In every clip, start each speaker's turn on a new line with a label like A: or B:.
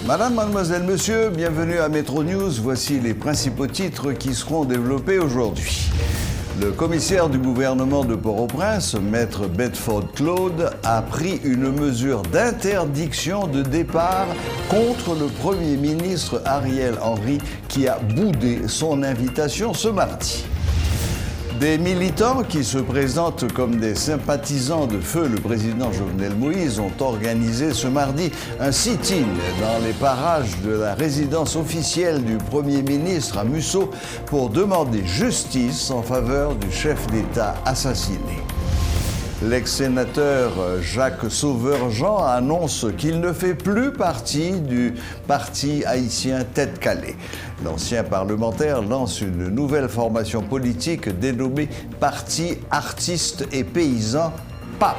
A: Madame, mademoiselle, monsieur, bienvenue à Métro News. Voici les principaux titres qui seront développés aujourd'hui. Le commissaire du gouvernement de Port-au-Prince, maître Bedford Claude, a pris une mesure d'interdiction de départ contre le Premier ministre Ariel Henry qui a boudé son invitation ce mardi. Des militants qui se présentent comme des sympathisants de feu le président Jovenel Moïse ont organisé ce mardi un sit-in dans les parages de la résidence officielle du Premier ministre à Musso pour demander justice en faveur du chef d'État assassiné. L'ex-sénateur Jacques Sauveur-Jean annonce qu'il ne fait plus partie du parti haïtien Tête Calée. L'ancien parlementaire lance une nouvelle formation politique dénommée Parti Artistes et Paysans, PAP.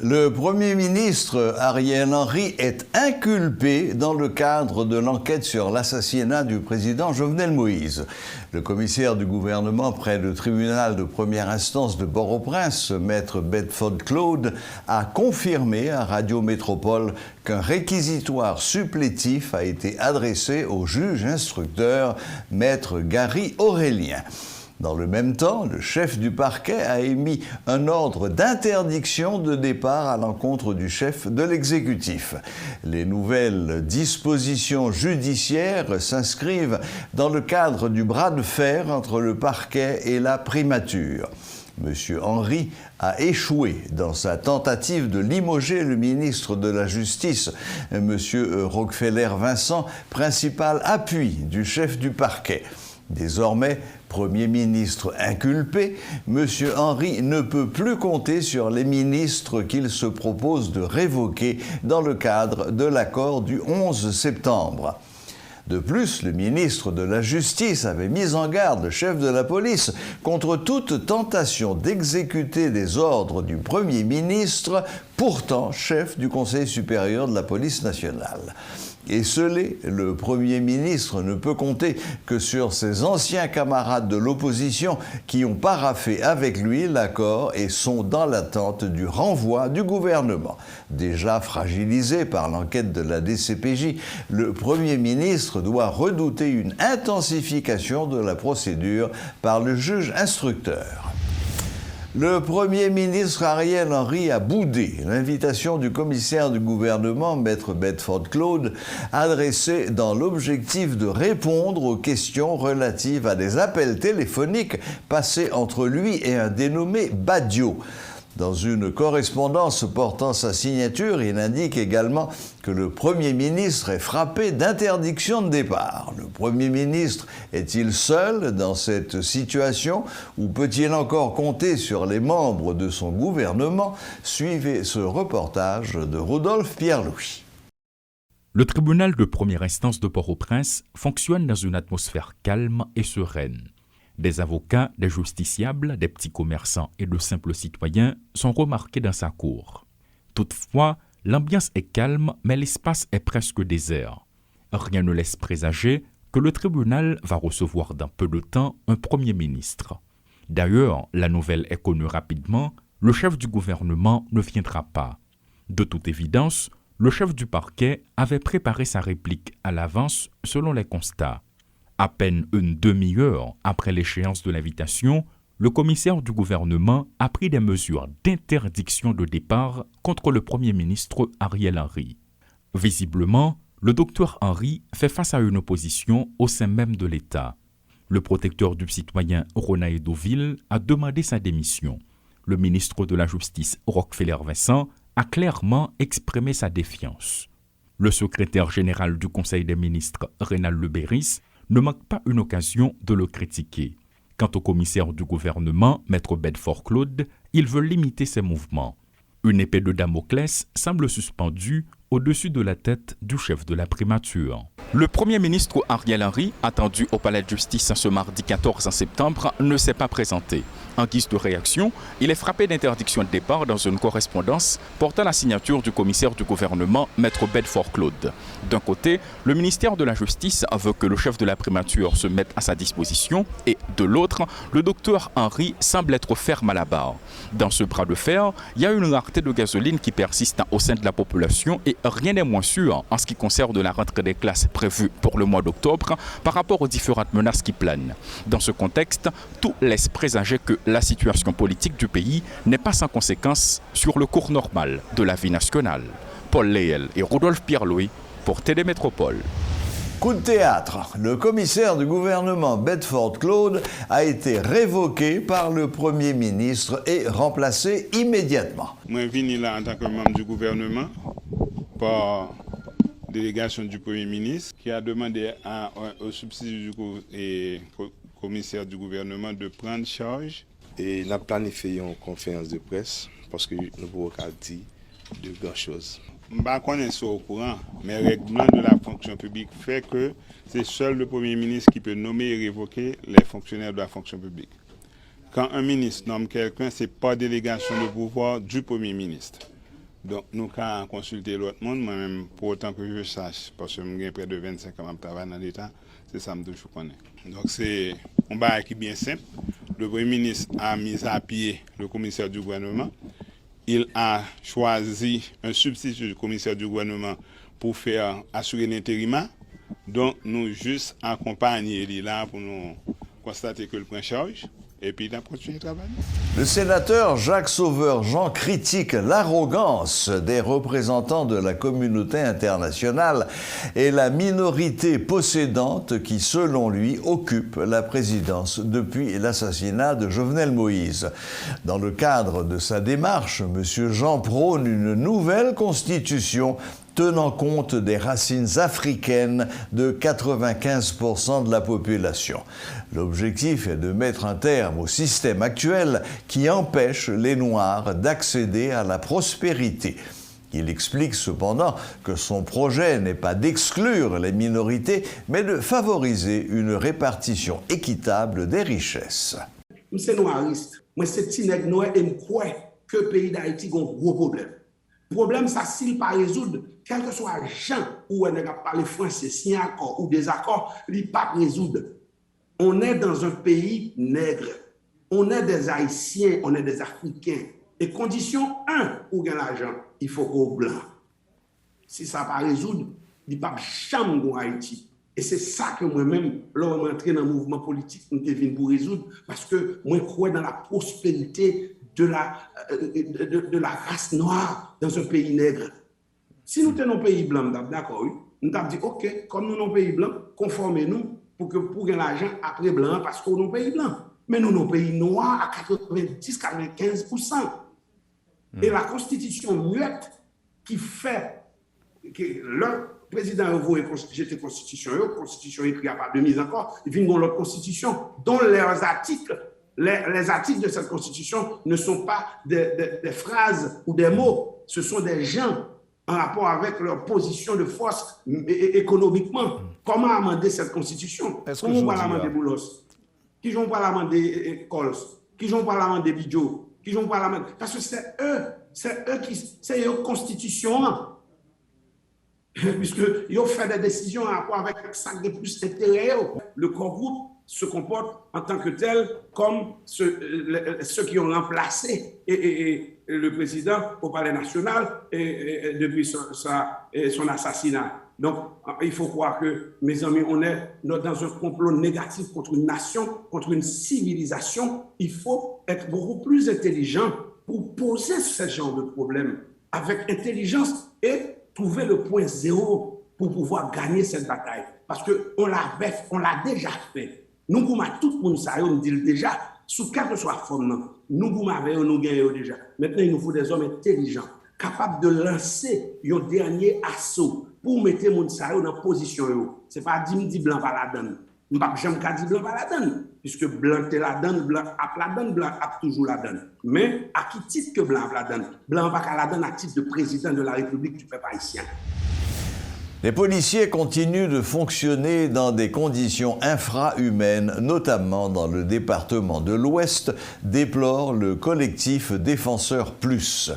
A: Le Premier ministre Ariel Henry est inculpé dans le cadre de l'enquête sur l'assassinat du président Jovenel Moïse. Le commissaire du gouvernement près le tribunal de première instance de Port-au-Prince, maître Bedford Claude, a confirmé à Radio Métropole qu'un réquisitoire supplétif a été adressé au juge instructeur, maître Gary Aurélien. Dans le même temps, le chef du parquet a émis un ordre d'interdiction de départ à l'encontre du chef de l'exécutif. Les nouvelles dispositions judiciaires s'inscrivent dans le cadre du bras de fer entre le parquet et la primature. M. Henry a échoué dans sa tentative de limoger le ministre de la Justice, M. Rockefeller-Vincent, principal appui du chef du parquet. Désormais, Premier ministre inculpé, M. Henry ne peut plus compter sur les ministres qu'il se propose de révoquer dans le cadre de l'accord du 11 septembre. De plus, le ministre de la Justice avait mis en garde le chef de la police contre toute tentation d'exécuter des ordres du Premier ministre, pourtant chef du Conseil supérieur de la police nationale. Esselé, le Premier ministre ne peut compter que sur ses anciens camarades de l'opposition qui ont paraphé avec lui l'accord et sont dans l'attente du renvoi du gouvernement. Déjà fragilisé par l'enquête de la DCPJ, le Premier ministre doit redouter une intensification de la procédure par le juge instructeur. Le Premier ministre Ariel Henry a boudé l'invitation du commissaire du gouvernement, maître Bedford Claude, adressée dans l'objectif de répondre aux questions relatives à des appels téléphoniques passés entre lui et un dénommé Badiou. Dans une correspondance portant sa signature, il indique également que le Premier ministre est frappé d'interdiction de départ. Le Premier ministre est-il seul dans cette situation ou peut-il encore compter sur les membres de son gouvernement? Suivez ce reportage de Rodolphe Pierre-Louis.
B: Le tribunal de première instance de Port-au-Prince fonctionne dans une atmosphère calme et sereine. Des avocats, des justiciables, des petits commerçants et de simples citoyens sont remarqués dans sa cour. Toutefois, l'ambiance est calme, mais l'espace est presque désert. Rien ne laisse présager que le tribunal va recevoir dans peu de temps un Premier ministre. D'ailleurs, la nouvelle est connue rapidement, le chef du gouvernement ne viendra pas. De toute évidence, le chef du parquet avait préparé sa réplique à l'avance selon les constats. À peine une demi-heure après l'échéance de l'invitation, le commissaire du gouvernement a pris des mesures d'interdiction de départ contre le Premier ministre Ariel Henry. Visiblement, le docteur Henry fait face à une opposition au sein même de l'État. Le protecteur du citoyen Ronae Deauville a demandé sa démission. Le ministre de la Justice Rockefeller-Vincent a clairement exprimé sa défiance. Le secrétaire général du Conseil des ministres, Rénal Lebéris, ne manque pas une occasion de le critiquer. Quant au commissaire du gouvernement, maître Bedford Claude, il veut limiter ses mouvements. Une épée de Damoclès semble suspendue au-dessus de la tête du chef de la primature. Le Premier ministre Ariel Henry, attendu au palais de justice ce mardi 14 septembre, ne s'est pas présenté. En guise de réaction, il est frappé d'interdiction de départ dans une correspondance portant la signature du commissaire du gouvernement, Maître Bedford Claude. D'un côté, le ministère de la Justice veut que le chef de la primature se mette à sa disposition et de l'autre, le docteur Henry semble être ferme à la barre. Dans ce bras de fer, il y a une rareté de gasoline qui persiste au sein de la population et rien n'est moins sûr en ce qui concerne la rentrée des classes prévue pour le mois d'octobre par rapport aux différentes menaces qui planent. Dans ce contexte, tout laisse présager que la situation politique du pays n'est pas sans conséquence sur le cours normal de la vie nationale. Paul Léel et Rodolphe Pierre-Louis pour Télémétropole.
A: Coup de théâtre, le commissaire du gouvernement Bedford Claude a été révoqué par le Premier ministre et remplacé immédiatement.
C: Moi, je suis là en tant que membre du gouvernement par délégation du Premier ministre qui a demandé au substitut du commissaire du gouvernement de prendre charge.
D: Et nous avons planifié une conférence de presse parce que nous pouvons dire de grandes choses.
C: Je ne sais pas au courant, mais le règlement de la fonction publique fait que c'est seul le Premier ministre qui peut nommer et révoquer les fonctionnaires de la fonction publique. Quand un ministre nomme quelqu'un, ce n'est pas délégation de pouvoir du Premier ministre. Donc, nous avons consulté l'autre monde, moi-même, pour autant que je sache, parce que j'ai près de 25 ans de travail dans l'État, c'est ça que je connais. Donc, c'est un bail qui est bien simple. Le Premier ministre a mis à pied le commissaire du gouvernement. Il a choisi un substitut du commissaire du gouvernement pour assurer l'intérim. Donc, nous juste accompagner là pour nous constater que le prend charge. Et puis, il a continué le travail.
A: Le sénateur Jacques Sauveur-Jean critique l'arrogance des représentants de la communauté internationale et la minorité possédante qui, selon lui, occupe la présidence depuis l'assassinat de Jovenel Moïse. Dans le cadre de sa démarche, M. Jean prône une nouvelle constitution tenant compte des racines africaines de 95% de la population. L'objectif est de mettre un terme au système actuel qui empêche les Noirs d'accéder à la prospérité. Il explique cependant que son projet n'est pas d'exclure les minorités, mais de favoriser une répartition équitable des richesses.
E: Je suis noiriste, moi c'est petit nèg noir et je crois que le pays d'Haïti a un gros problème. Le problème, ça, s'il pas résoudre, quel que soit gens où on a parlé français, si un accord ou des accords, il ne pas résoudre. On est dans un pays nègre. On est des Haïtiens, on est des Africains. Et condition 1, pour gagner l'argent, il faut qu'on blanc. Si ça ne pas résoudre, il n'y a pas de chambre en Haïti. Et c'est ça que moi-même, lorsque je suis entré dans le mouvement politique, je suis venu pour résoudre, parce que moi, je crois dans la prospérité de la race noire dans un pays nègre. Si nous sommes un pays blanc, d'accord, oui, nous avons dit, OK, comme nous sommes un pays blanc, conformez-nous pour gagner l'argent après blanc, parce que nous sommes un pays blanc. Mais nous sommes un pays noir à 90-95%. Et la constitution muette qui fait que le président a voulu jeter la constitution écrite à part de mise en corps, il vient dans l'autre constitution, dont leurs articles. Les articles de cette constitution ne sont pas des phrases ou des mots, ce sont des gens en rapport avec leur position de force économiquement. Comment amender cette constitution? Comment on va l'amender Boulos? Qui vont pas l'amender Cols? Qui vont pas l'amender Bidjo? Qui vont pas l'amender? Parce que c'est eux c'est leur constitution. Puisqu'ils ont fait des décisions en rapport avec ça de plus intérêt. Le corps groupe se comporte en tant que tel comme ceux qui ont remplacé le président au palais national depuis son assassinat. Donc, il faut croire que, mes amis, on est dans un complot négatif contre une nation, contre une civilisation. Il faut être beaucoup plus intelligent pour poser ce genre de problème avec intelligence et trouver le point zéro pour pouvoir gagner cette bataille. Parce qu'on l'a déjà fait. Nous, tout le monde, ça, on dit déjà, sous quelle que soit la forme, nous gagnons déjà. Maintenant, il nous faut des hommes intelligents, capables de lancer un dernier assaut pour mettre les gens dans position. Ce n'est pas dire blanc par la donne. Je ne peux pas dire blanc par la donne, puisque blanc est la donne, blanc a toujours la donne. Mais à qui titre que blanc a la donne? Blanc n'a pas la donne à titre de président de la République du peuple haïtien.
A: Les policiers continuent de fonctionner dans des conditions infrahumaines, notamment dans le département de l'Ouest, déplore le collectif Défenseurs Plus.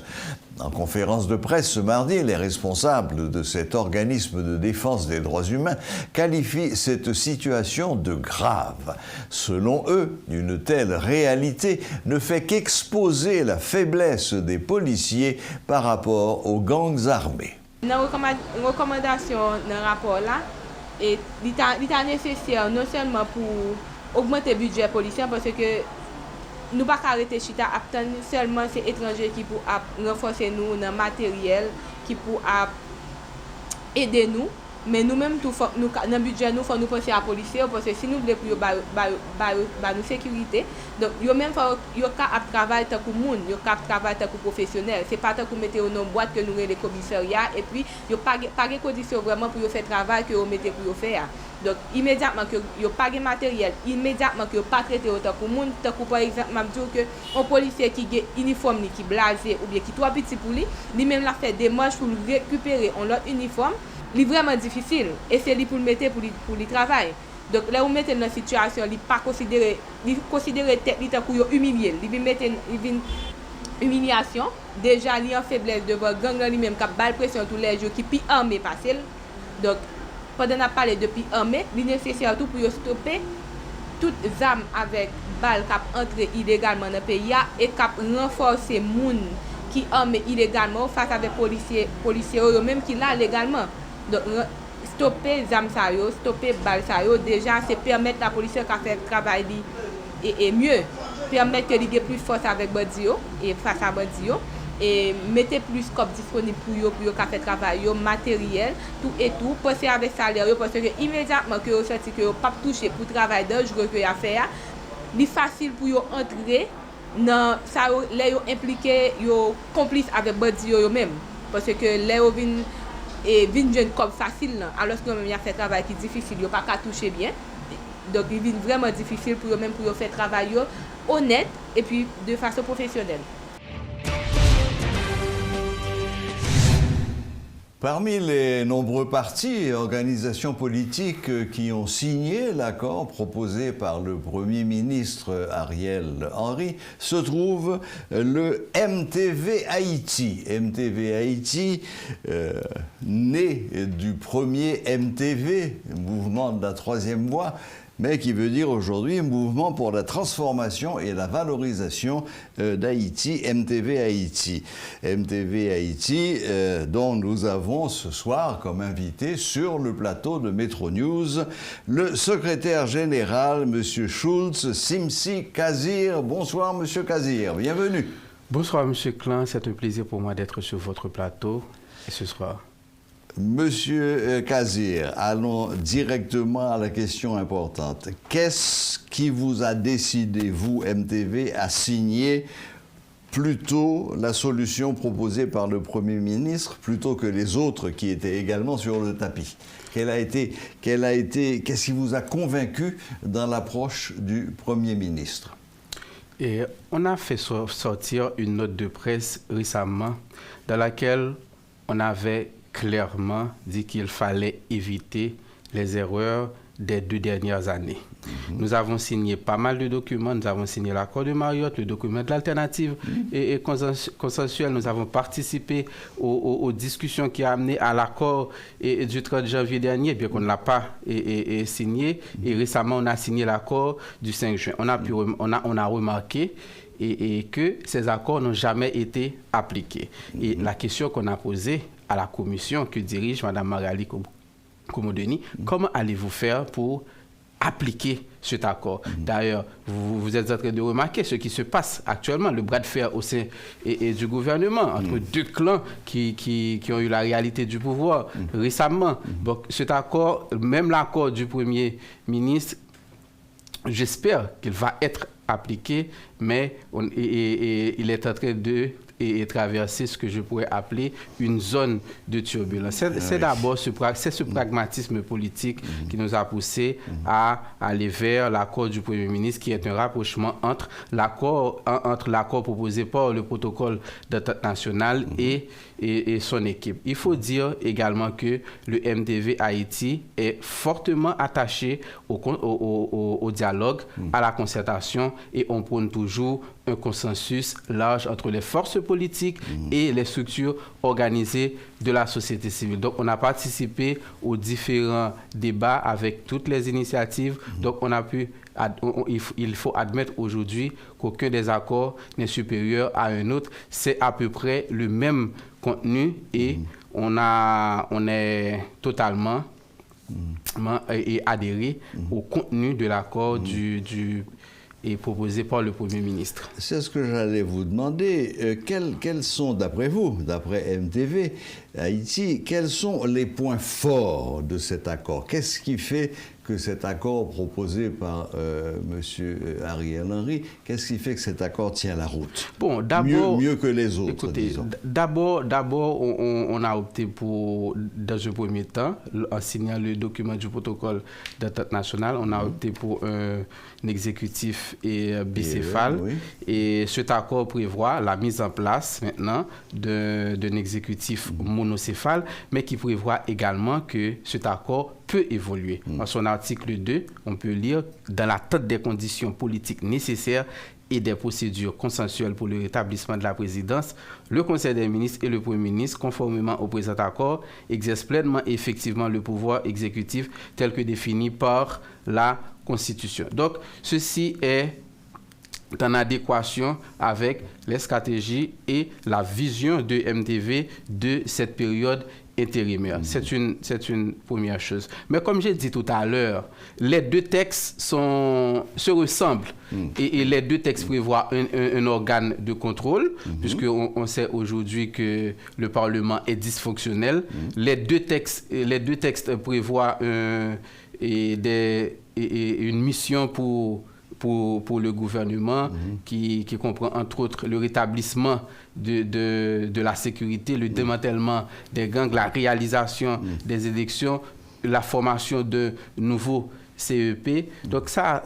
A: En conférence de presse ce mardi, les responsables de cet organisme de défense des droits humains qualifient cette situation de grave. Selon eux, une telle réalité ne fait qu'exposer la faiblesse des policiers par rapport aux gangs armés.
F: Dans la recommandation dans le rapport là, il est nécessaire non seulement pour augmenter le budget policier, parce que nous ne pouvons pas arrêter chita seulement ces étrangers qui pour renforcer nous dans le matériel, qui pour aider nous. Mais nous-mêmes, dans le budget, nous faut nous penser à la police, parce que si nous voulons plus nous sécurité, donc yo même yo cap travail tant que monde, yo cap travail tant que professionnel. C'est pas tant que mettre dans boîte que nous les commissariats et puis yo pas de conditions vraiment pour faire travail que yo mettez pour faire. Donc immédiatement que yo pas de matériel, immédiatement que yo pas traité autant que monde, tant que par exemple m'a dire que un policier qui a uniforme qui blasé ou bien qui trop petit pour lui même l'a fait des marches pour récupérer un autre uniforme. C'est vraiment difficile et c'est lui pour le mettre pour le travail. Donc là, vous mettez dans une situation, il pas considérer tête pour humilier, il mettre une humiliation. Déjà, il en faiblesse devant gang lui-même qui a balle pression tous les jours, qui pi armé facile. Donc pendant qu'on a parlé de pi armé, il est nécessaire tout pour stopper toutes les armes avec balle qui entrent illégalement dans le pays et qui renforcer les gens qui armés illégalement face avec les policiers eux-mêmes qui là légalement. Donc, stopper les armes, stopper les balles, déjà, c'est permettre à la police de faire le travail et mieux. Permettre que l'idée plus force avec Bandio et face à Bandio. Et mettre plus de corps disponibles pour faire le travail, matériel, tout et tout. Penser avec salaire, parce que immédiatement que vous sentez que vous ne pouvez pas toucher pour le travail dangereux que vous avez fait, c'est facile pour vous entrer dans ça, les impliqués, les complices avec Bandio eux-mêmes. Parce que les et vient comme facile alors que même il y a fait travail qui est difficile, il pas qu'à toucher bien. Donc il vient vraiment difficile pour eux même pour faire travail honnête et puis de façon professionnelle.
A: Parmi les nombreux partis et organisations politiques qui ont signé l'accord proposé par le Premier ministre Ariel Henry se trouve le MTV Haïti. MTV Haïti, né du premier MTV, mouvement de la troisième voie, mais qui veut dire aujourd'hui mouvement pour la transformation et la valorisation d'Haïti, MTV Haïti. MTV Haïti, dont nous avons ce soir comme invité sur le plateau de Metro News, le secrétaire général, M. Schultz Simsi Kazir. Bonsoir, M. Kazir, bienvenue.
G: Bonsoir, M. Klein, c'est un plaisir pour moi d'être sur votre plateau ce soir.
A: Monsieur Kazir, allons directement à la question importante. Qu'est-ce qui vous a décidé, vous, MTV, à signer plutôt la solution proposée par le Premier ministre plutôt que les autres qui étaient également sur le tapis? Qu'est-ce qui vous a convaincu dans l'approche du Premier ministre?
G: Et on a fait sortir une note de presse récemment dans laquelle on avait clairement dit qu'il fallait éviter les erreurs des 2 dernières années. Nous avons signé pas mal de documents, nous avons signé l'accord de Mariotte, le document de l'alternative et consensuelle. Nous avons participé aux discussions qui ont amené à l'accord du 30 janvier dernier, bien qu'on ne l'a pas signé. Et récemment, on a signé l'accord du 5 juin. On a remarqué que ces accords n'ont jamais été appliqués. Et la question qu'on a posée à la commission que dirige Mme Magali Komodeni, comment allez-vous faire pour appliquer cet accord? D'ailleurs, vous êtes en train de remarquer ce qui se passe actuellement, le bras de fer au sein du gouvernement, entre deux clans qui ont eu la réalité du pouvoir récemment. Donc cet accord, même l'accord du Premier ministre, j'espère qu'il va être appliqué, mais il est en train de traverser ce que je pourrais appeler une zone de turbulence. C'est d'abord ce pragmatisme politique qui nous a poussé à aller vers l'accord du Premier ministre, qui est un rapprochement entre l'accord proposé par le protocole d'entente nationale et son équipe. Il faut dire également que le MDV Haïti est fortement attaché au dialogue, à la concertation, et on prône toujours un consensus large entre les forces politiques et les structures organisées de la société civile. Donc, on a participé aux différents débats avec toutes les initiatives. Donc, il faut admettre aujourd'hui qu'aucun des accords n'est supérieur à un autre. C'est à peu près le même contenu et on est totalement adhéré au contenu de l'accord est proposé par le Premier ministre.
A: C'est ce que j'allais vous demander. Quels sont, d'après vous, d'après MTV Haïti, quels sont les points forts de cet accord? Qu'est-ce qui fait que cet accord proposé par M. Ariel Henry, qu'est-ce qui fait que cet accord tient la route?
G: Bon, d'abord,
A: mieux que les autres,
G: écoutez,
A: disons.
G: D'abord, on a opté pour, dans un premier temps, en signant le document du protocole d'entente nationale, on a opté pour un exécutif bicéphale. Oui. Et cet accord prévoit la mise en place maintenant d'un exécutif monocéphale, mais qui prévoit également que cet accord peut évoluer. En son article 2, on peut lire « Dans l'attente des conditions politiques nécessaires et des procédures consensuelles pour le rétablissement de la présidence, le Conseil des ministres et le Premier ministre, conformément au présent accord, exercent pleinement et effectivement le pouvoir exécutif tel que défini par la Constitution. » Donc, ceci est en adéquation avec les stratégies et la vision de MTV de cette période intérimaire. C'est une première chose. Mais comme j'ai dit tout à l'heure, les deux textes se ressemblent et les deux textes prévoient un organe de contrôle, puisqu'on sait aujourd'hui que le Parlement est dysfonctionnel. Les deux textes prévoient une mission pour le gouvernement qui comprend entre autres le rétablissement de la sécurité, le démantèlement des gangs, la réalisation des élections, la formation de nouveaux CEP. Donc ça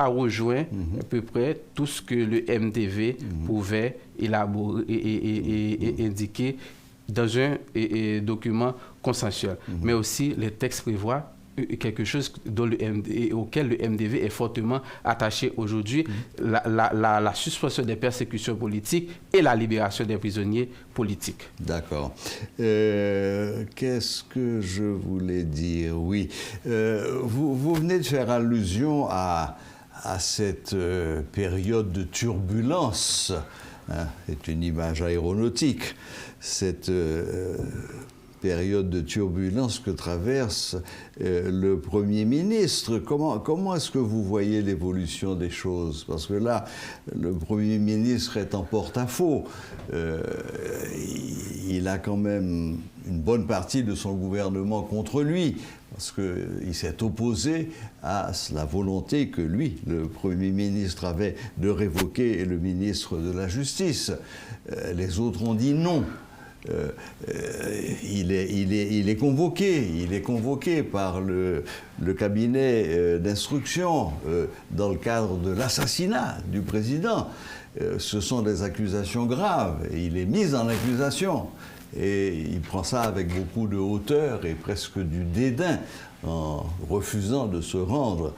G: rejoint à peu près tout ce que le MTV pouvait élaborer et indiquer dans un document consensuel. Mais aussi les textes prévoient quelque chose auquel le MDV est fortement attaché aujourd'hui, la suspension des persécutions politiques et la libération des prisonniers politiques.
A: D'accord. Qu'est-ce que je voulais dire? Oui. Vous venez de faire allusion à cette période de turbulence. C'est une image aéronautique. Cette période de turbulence que traverse le Premier ministre. Comment est-ce que vous voyez l'évolution des choses? Parce que là, le Premier ministre est en porte-à-faux. Il a quand même une bonne partie de son gouvernement contre lui, parce qu'il s'est opposé à la volonté que lui, le Premier ministre, avait de révoquer le ministre de la Justice. Les autres ont dit non. Il est convoqué par le cabinet d'instruction dans le cadre de l'assassinat du président. Ce sont des accusations graves et il est mis en accusation. Et il prend ça avec beaucoup de hauteur et presque du dédain en refusant de se rendre.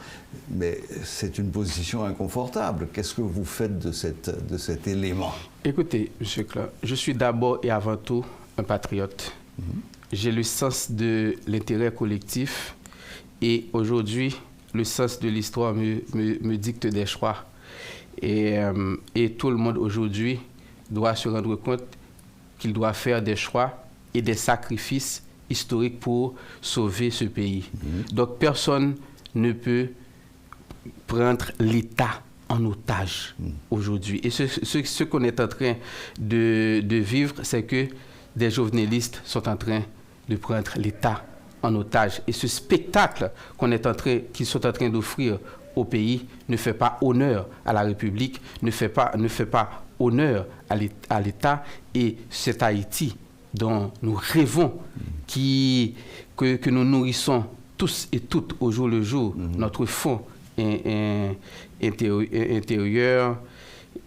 A: Mais c'est une position inconfortable. Qu'est-ce que vous faites de cet élément?
G: Écoutez, M. Claude, je suis d'abord et avant tout un patriote. J'ai le sens de l'intérêt collectif et aujourd'hui, le sens de l'histoire me dicte des choix. Et tout le monde aujourd'hui doit se rendre compte qu'il doit faire des choix et des sacrifices historiques pour sauver ce pays. Donc personne ne peut prendre l'État en otage aujourd'hui. Et ce qu'on est en train de vivre, c'est que des journalistes sont en train de prendre l'État en otage. Et ce spectacle qu'ils sont en train d'offrir au pays ne fait pas honneur à la République, ne fait pas honneur à l'État, et cet Haïti dont nous rêvons, que nous nourrissons tous et toutes au jour le jour, notre fond intérieur,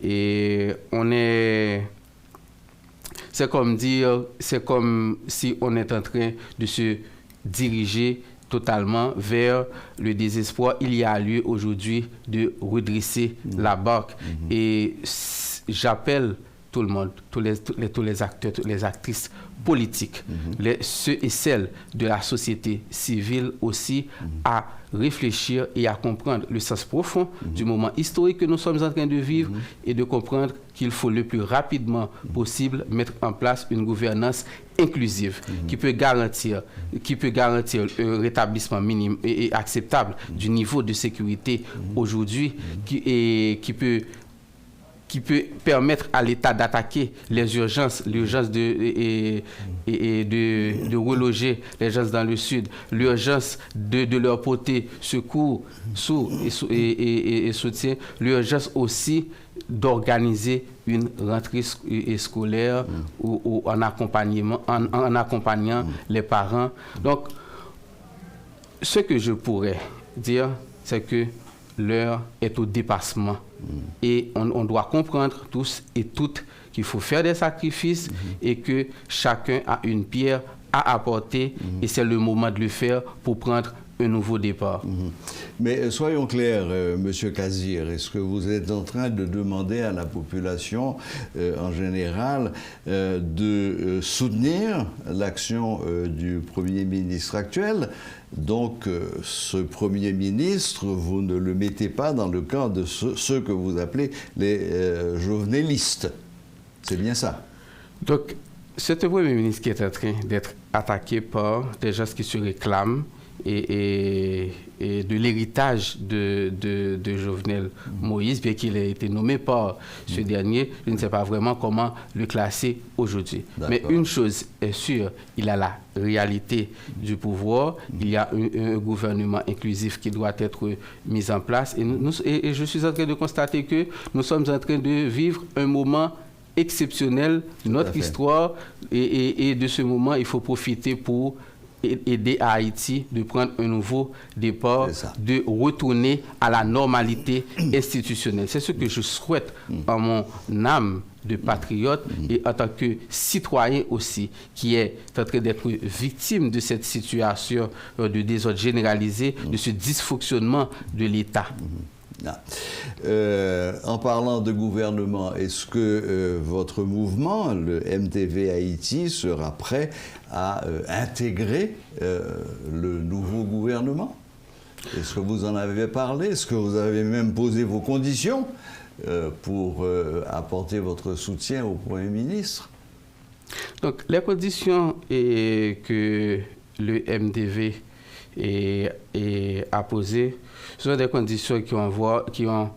G: et c'est comme si on est en train de se diriger totalement vers le désespoir. Il y a lieu aujourd'hui de redresser la barque. Et j'appelle tout le monde, tous les acteurs, toutes les actrices politiques, ceux et celles de la société civile aussi, à réfléchir et à comprendre le sens profond du moment historique que nous sommes en train de vivre, et de comprendre qu'il faut le plus rapidement possible mettre en place une gouvernance inclusive qui peut garantir un rétablissement minime et acceptable du niveau de sécurité aujourd'hui, qui peut permettre à l'État d'attaquer l'urgence de reloger les gens dans le sud, l'urgence de leur porter secours et soutien, l'urgence aussi d'organiser une rentrée scolaire ou en accompagnant les parents. Donc, ce que je pourrais dire, c'est que l'heure est au dépassement. Et on doit comprendre tous et toutes qu'il faut faire des sacrifices et que chacun a une pierre à apporter, et c'est le moment de le faire pour prendre un nouveau départ.
A: Mais soyons clairs, Monsieur Kazir, est-ce que vous êtes en train de demander à la population en général de soutenir l'action du Premier ministre actuel? Donc, ce Premier ministre, vous ne le mettez pas dans le camp de ceux que vous appelez les jovenelistes. C'est bien ça? Donc,
G: c'est un Premier ministre qui est en train d'être attaqué par des gens qui se réclament et de l'héritage de Jovenel Moïse, bien qu'il ait été nommé par ce dernier. Je ne sais pas vraiment comment le classer aujourd'hui. Mais une chose est sûre, il a la réalité du pouvoir, il y a un gouvernement inclusif qui doit être mis en place, et je suis en train de constater que nous sommes en train de vivre un moment exceptionnel de notre histoire, et de ce moment, il faut profiter pour aider à Haïti de prendre un nouveau départ, de retourner à la normalité institutionnelle. C'est ce que je souhaite en mon âme de patriote et en tant que citoyen aussi, qui est en train d'être victime de cette situation de désordre généralisé, de ce dysfonctionnement de l'État.
A: En parlant de gouvernement, est-ce que votre mouvement, le MTV Haïti, sera prêt à intégrer le nouveau gouvernement? Est-ce que vous en avez parlé? Est-ce que vous avez même posé vos conditions pour apporter votre soutien au Premier ministre?
G: Donc, les conditions que le MTV a posées, ce sont des conditions qui ont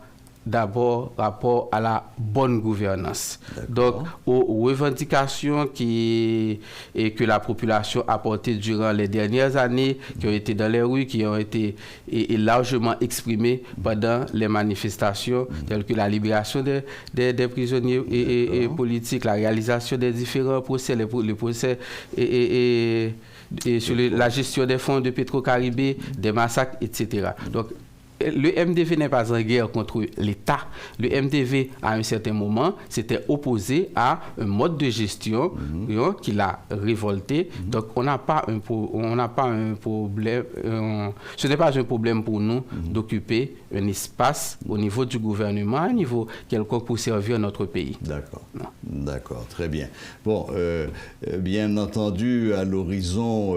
G: d'abord rapport à la bonne gouvernance. Donc, aux revendications que la population a portées durant les dernières années, qui ont été dans les rues, qui ont été largement exprimées pendant les manifestations, telles que la libération des prisonniers et politiques, la réalisation des différents procès, les procès et sur la gestion des fonds de Petro-Caribé, des massacres, etc. Donc, le MDV n'est pas en guerre contre l'État. Le MDV, à un certain moment, s'était opposé à un mode de gestion qui l'a révolté. Donc, on n'a pas un problème. Ce n'est pas un problème pour nous d'occuper un espace au niveau du gouvernement, à un niveau quelconque pour servir notre pays.
A: D'accord. D'accord, très bien. Bon, bien entendu, à l'horizon,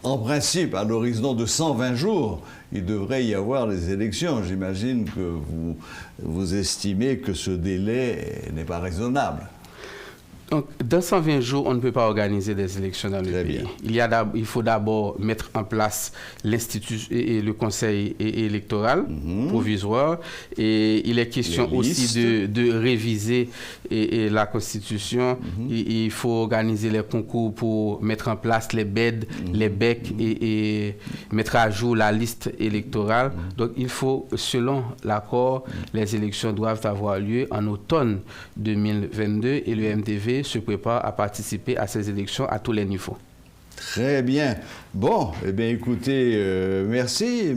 A: en principe, à l'horizon de 120 jours, il devrait y avoir les élections. J'imagine que vous estimez que ce délai n'est pas raisonnable.
G: Donc, dans 120 jours, on ne peut pas organiser des élections dans le pays. Il faut d'abord mettre en place l'institution et le conseil électoral provisoire. Et il est question aussi de réviser la Constitution. Il faut organiser les concours pour mettre en place les BED, les BEC et mettre à jour la liste électorale. Donc, il faut, selon l'accord, les élections doivent avoir lieu en automne 2022 et le MDV se prépare à participer à ces élections à tous les niveaux.
A: Très bien. Bon, eh bien écoutez, merci,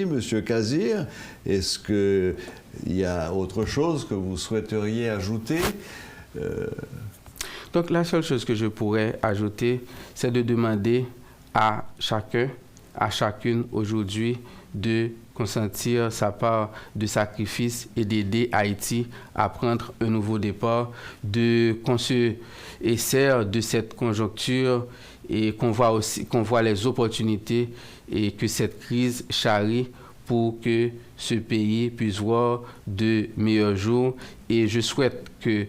A: Monsieur Kazir. Est-ce qu'il y a autre chose que vous souhaiteriez ajouter?
G: Donc la seule chose que je pourrais ajouter, c'est de demander à chacun, à chacune aujourd'hui de consentir sa part de sacrifice et d'aider Haïti à prendre un nouveau départ, qu'on se sert de cette conjoncture et qu'on voit les opportunités et que cette crise charrie pour que ce pays puisse voir de meilleurs jours. Et je souhaite que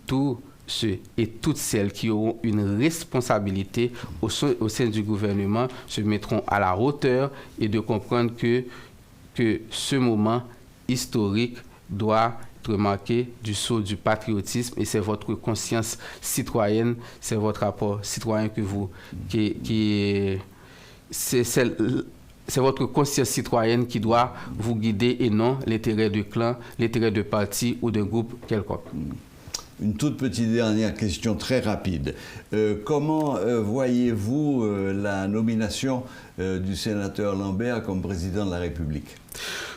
G: tous ceux et toutes celles qui auront une responsabilité au sein du gouvernement se mettront à la hauteur et de comprendre que ce moment historique doit être marqué du sceau du patriotisme et c'est votre conscience citoyenne, c'est votre rapport citoyen c'est votre conscience citoyenne qui doit vous guider et non l'intérêt de clan, l'intérêt de parti ou d'un groupe quelconque.
A: Une toute petite dernière question très rapide. Comment voyez-vous la nomination du sénateur Lambert comme président de la République?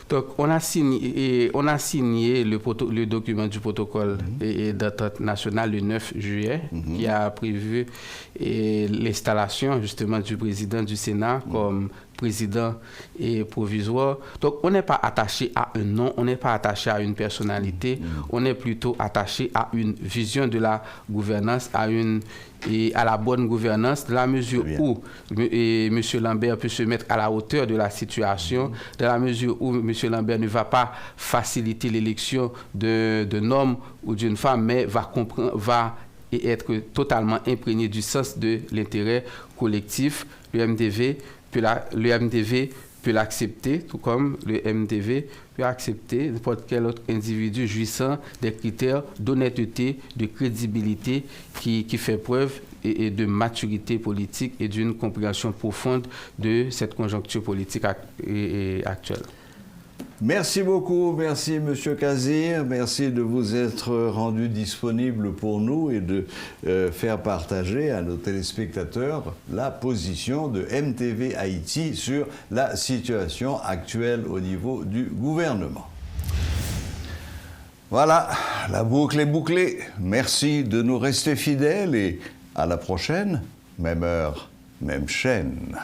G: Donc, on a signé le document du protocole d'entente nationale le 9 juillet, qui a prévu l'installation justement du président du Sénat comme président et provisoire. Donc, on n'est pas attaché à un nom, on n'est pas attaché à une personnalité, on est plutôt attaché à une vision de la gouvernance, à la bonne gouvernance, dans la mesure où M. Lambert peut se mettre à la hauteur de la situation, dans la mesure où M. Lambert ne va pas faciliter l'élection d'un homme ou d'une femme, mais va être totalement imprégné du sens de l'intérêt collectif. Le MDV peut l'accepter, tout comme le MDV peut accepter n'importe quel autre individu jouissant des critères d'honnêteté, de crédibilité qui fait preuve et de maturité politique et d'une compréhension profonde de cette conjoncture politique actuelle.
A: Merci beaucoup, merci M. Kazir, merci de vous être rendu disponible pour nous et de faire partager à nos téléspectateurs la position de MTV Haïti sur la situation actuelle au niveau du gouvernement. Voilà, la boucle est bouclée. Merci de nous rester fidèles et à la prochaine, même heure, même chaîne.